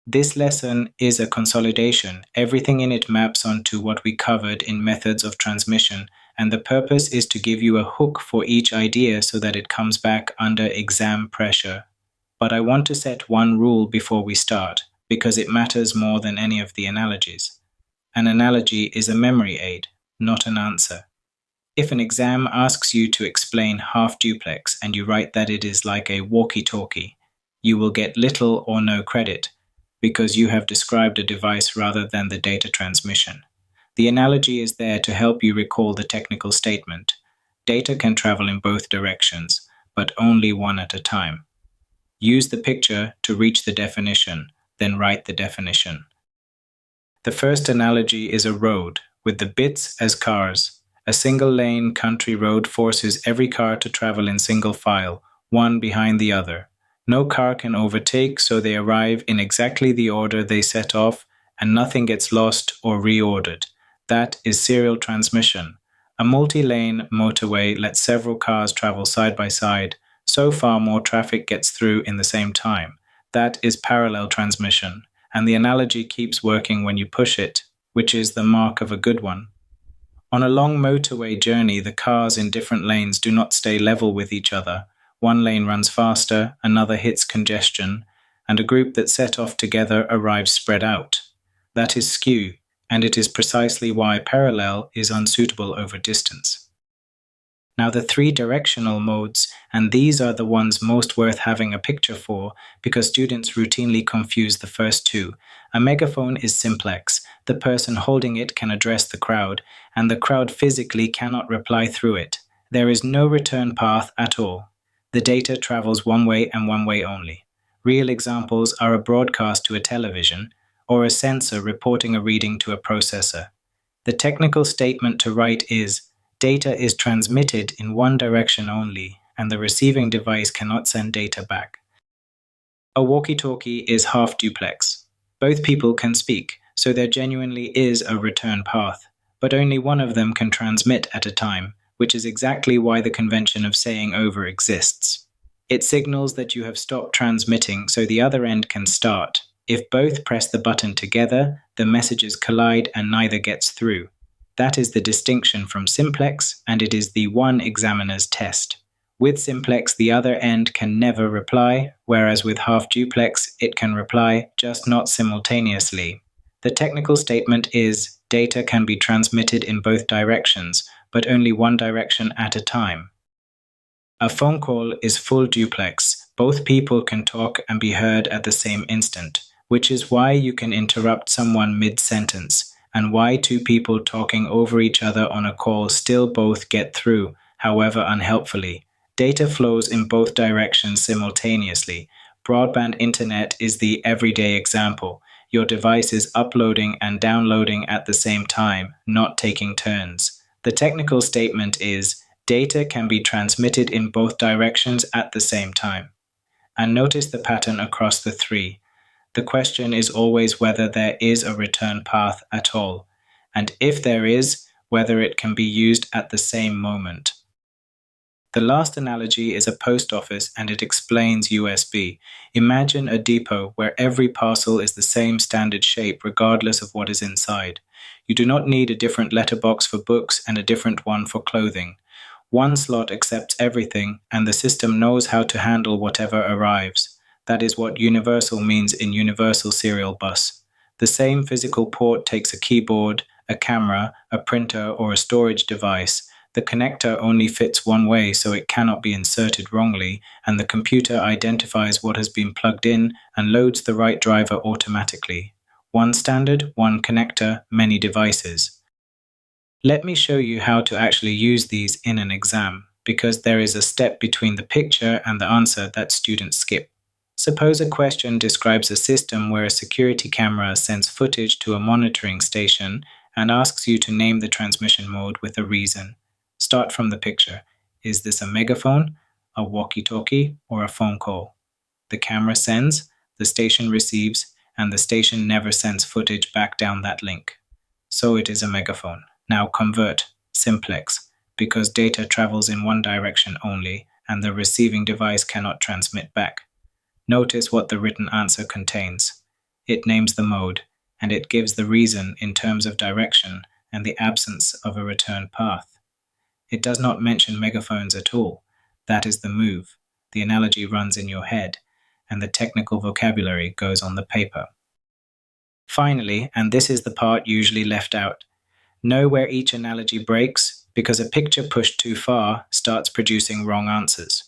This lesson is a consolidation. Everything in it maps onto what we covered in methods of transmission, and the purpose is to give you a hook for each idea so that it comes back under exam pressure. But I want to set one rule before we start, because it matters more than any of the analogies. An analogy is a memory aid, not an answer. If an exam asks you to explain half-duplex and you write that it is like a walkie-talkie, you will get little or no credit, because you have described a device rather than the data transmission. The analogy is there to help you recall the technical statement. Data can travel in both directions, but only one at a time. Use the picture to reach the definition, then write the definition. The first analogy is a road, with the bits as cars. A single-lane country road forces every car to travel in single file, one behind the other. No car can overtake, so they arrive in exactly the order they set off, and nothing gets lost or reordered. That is serial transmission. A multi-lane motorway lets several cars travel side by side, so far more traffic gets through in the same time. That is parallel transmission, and the analogy keeps working when you push it, which is the mark of a good one. On a long motorway journey, the cars in different lanes do not stay level with each other. One lane runs faster, another hits congestion, and a group that set off together arrives spread out. That is skew, and it is precisely why parallel is unsuitable over distance. Now the three directional modes, and these are the ones most worth having a picture for because students routinely confuse the first two. A megaphone is simplex. The person holding it can address the crowd, and the crowd physically cannot reply through it. There is no return path at all. The data travels one way and one way only. Real examples are a broadcast to a television or a sensor reporting a reading to a processor. The technical statement to write is, data is transmitted in one direction only, and the receiving device cannot send data back. A walkie-talkie is half-duplex. Both people can speak, so there genuinely is a return path, but only one of them can transmit at a time, which is exactly why the convention of saying over exists. It signals that you have stopped transmitting so the other end can start. If both press the button together, the messages collide and neither gets through. That is the distinction from simplex, and it is the one examiner's test. With simplex, the other end can never reply, whereas with half-duplex, it can reply, just not simultaneously. The technical statement is, data can be transmitted in both directions, but only one direction at a time. A phone call is full-duplex. Both people can talk and be heard at the same instant, which is why you can interrupt someone mid-sentence, and why two people talking over each other on a call still both get through, however unhelpfully. Data flows in both directions simultaneously. Broadband internet is the everyday example. Your device is uploading and downloading at the same time, not taking turns. The technical statement is, data can be transmitted in both directions at the same time. And notice the pattern across the three. The question is always whether there is a return path at all, and if there is, whether it can be used at the same moment. The last analogy is a post office, and it explains USB. Imagine a depot where every parcel is the same standard shape regardless of what is inside. You do not need a different letterbox for books and a different one for clothing. One slot accepts everything, and the system knows how to handle whatever arrives. That is what universal means in Universal Serial Bus. The same physical port takes a keyboard, a camera, a printer, or a storage device. The connector only fits one way, so it cannot be inserted wrongly, and the computer identifies what has been plugged in and loads the right driver automatically. One standard, one connector, many devices. Let me show you how to actually use these in an exam, because there is a step between the picture and the answer that students skip. Suppose a question describes a system where a security camera sends footage to a monitoring station and asks you to name the transmission mode with a reason. Start from the picture. Is this a megaphone, a walkie-talkie, or a phone call? The camera sends, the station receives, and the station never sends footage back down that link. So it is a megaphone. Now convert, simplex, because data travels in one direction only, and the receiving device cannot transmit back. Notice what the written answer contains. It names the mode, and it gives the reason in terms of direction and the absence of a return path. It does not mention megaphones at all. That is the move. The analogy runs in your head, and the technical vocabulary goes on the paper. Finally, and this is the part usually left out, know where each analogy breaks, because a picture pushed too far starts producing wrong answers.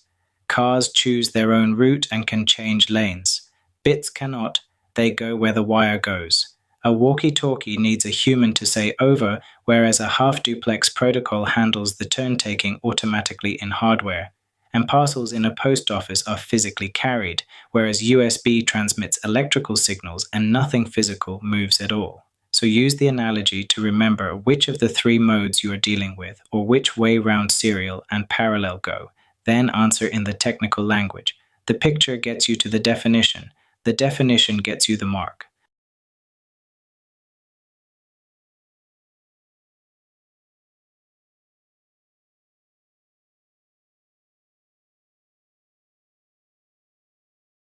Cars choose their own route and can change lanes. Bits cannot, they go where the wire goes. A walkie-talkie needs a human to say over, whereas a half-duplex protocol handles the turn-taking automatically in hardware. And parcels in a post office are physically carried, whereas USB transmits electrical signals and nothing physical moves at all. So use the analogy to remember which of the three modes you are dealing with, or which way round serial and parallel go. Then answer in the technical language. The picture gets you to the definition. The definition gets you the mark.